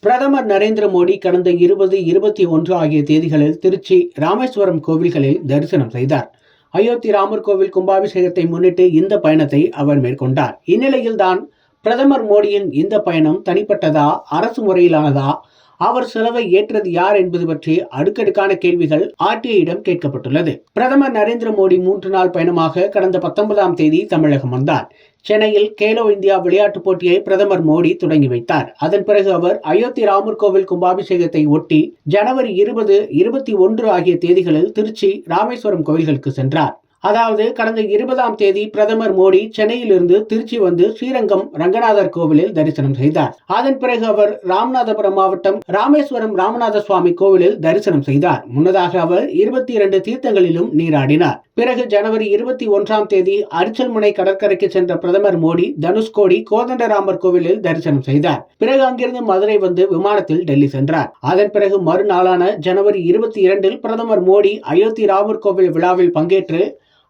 பிரதமர் நரேந்திர மோடி கடந்த 20, 21 ஆகிய தேதிகளில் திருச்சி, ராமேஸ்வரம் கோவில்களில் தரிசனம் செய்தார். அயோத்தி ராமர் கோவில் கும்பாபிஷேகத்தை முன்னிட்டு இந்த பயணத்தை அவர் மேற்கொண்டார். இந்நிலையில்தான் பிரதமர் மோடியின் இந்த பயணம் தனிப்பட்டதா, அரசு முறையிலானதா, அவர் செலவை ஏற்றது யார் என்பது பற்றி அடுக்கடுக்கான கேள்விகள் ஆர்டிஐயிடம் கேட்கப்பட்டுள்ளது. பிரதமர் நரேந்திர மோடி 3 நாள் பயணமாக கடந்த 19ஆம் தேதி தமிழகம் வந்தார். சென்னையில் கேலோ இந்தியா விளையாட்டுப் போட்டியை பிரதமர் மோடி தொடங்கி வைத்தார். அதன் பிறகு அவர் அயோத்தி ராமர் கோவில் கும்பாபிஷேகத்தை ஒட்டி ஜனவரி 20, 21 ஆகிய தேதிகளில் திருச்சி, ராமேஸ்வரம் கோவில்களுக்கு சென்றார். அதாவது கடந்த 20ஆம் தேதி பிரதமர் மோடி சென்னையிலிருந்து திருச்சி வந்து ஸ்ரீரங்கம் ரங்கநாதர் கோவிலில் தரிசனம் செய்தார். அதன் பிறகு அவர் ராமநாதபுரம் மாவட்டம் ராமேஸ்வரம் ராமநாத சுவாமி கோவிலில் தரிசனம் செய்தார். முன்னதாக அவர் 22 தீர்த்தங்களிலும் நீராடினார். பிறகு ஜனவரி 21ஆம் தேதி அரிச்சல்முனை கடற்கரைக்கு சென்ற பிரதமர் மோடி தனுஷ்கோடி கோதண்டராமர் கோவிலில் தரிசனம் செய்தார். பிறகு அங்கிருந்து மதுரை வந்து விமானத்தில் டெல்லி சென்றார். அதன் பிறகு மறுநாளான ஜனவரி 22இல் பிரதமர் மோடி அயோத்தி ராமர் கோவில் விழாவில் பங்கேற்று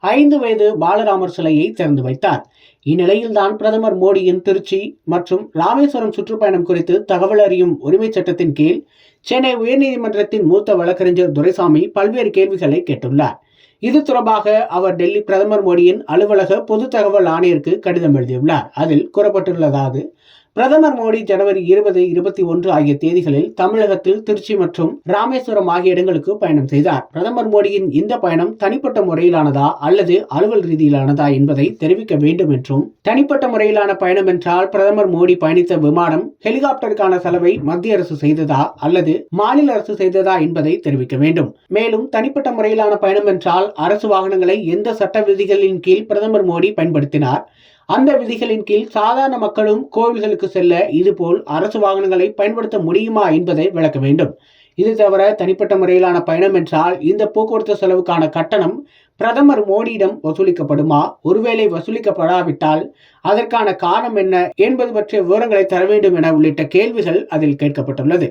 5 வயது பாலராமர் சிலையை திறந்து வைத்தார். இந்நிலையில்தான் பிரதமர் மோடியின் திருச்சி மற்றும் ராமேஸ்வரம் சுற்றுப்பயணம் குறித்து தகவல் அறியும் உரிமை சட்டத்தின் கீழ் சென்னை உயர்நீதிமன்றத்தின் மூத்த வழக்கறிஞர் துரைசாமி பல்வேறு கேள்விகளை கேட்டுள்ளார். இது தொடர்பாக அவர் டெல்லி பிரதமர் மோடியின் அலுவலக பொது தகவல் ஆணையருக்கு கடிதம் எழுதியுள்ளார். அதில் கூறப்பட்டுள்ளதாவது: பிரதமர் மோடி ஜனவரி 20, 21 ஆகிய தேதிகளில் தமிழகத்தில் திருச்சி மற்றும் ராமேஸ்வரம் ஆகிய இடங்களுக்கு பயணம் செய்தார். பிரதமர் மோடியின் இந்த பயணம் தனிப்பட்ட முறையிலானதா அல்லது அலுவல் ரீதியிலானதா என்பதை தெரிவிக்க வேண்டும் என்றும், தனிப்பட்ட முறையிலான பயணம் என்றால் பிரதமர் மோடி பயணித்த விமானம், ஹெலிகாப்டருக்கான செலவை மத்திய அரசு செய்ததா அல்லது மாநில அரசு செய்ததா என்பதை தெரிவிக்க வேண்டும். மேலும் தனிப்பட்ட முறையிலான பயணம் என்றால் அரசு வாகனங்களை எந்த சட்ட விதிகளின் கீழ் பிரதமர் மோடி பயன்படுத்தினார், அந்த விதிகளின் கீழ் சாதாரண மக்களும் கோவில்களுக்கு செல்ல இதுபோல் அரசு வாகனங்களை பயன்படுத்த முடியுமா என்பதை விளக்க வேண்டும். இது தவிர தனிப்பட்ட முறையிலான பயணம் என்றால் இந்த போக்குவரத்து செலவுக்கான கட்டணம் பிரதமர் மோடியிடம் வசூலிக்கப்படுமா? ஒருவேளை வசூலிக்கப்படாவிட்டால் அதற்கான காரணம் என்ன என்பது பற்றிய விவரங்களை தர வேண்டும் என உள்ளிட்ட கேள்விகள் அதில் கேட்கப்பட்டுள்ளது.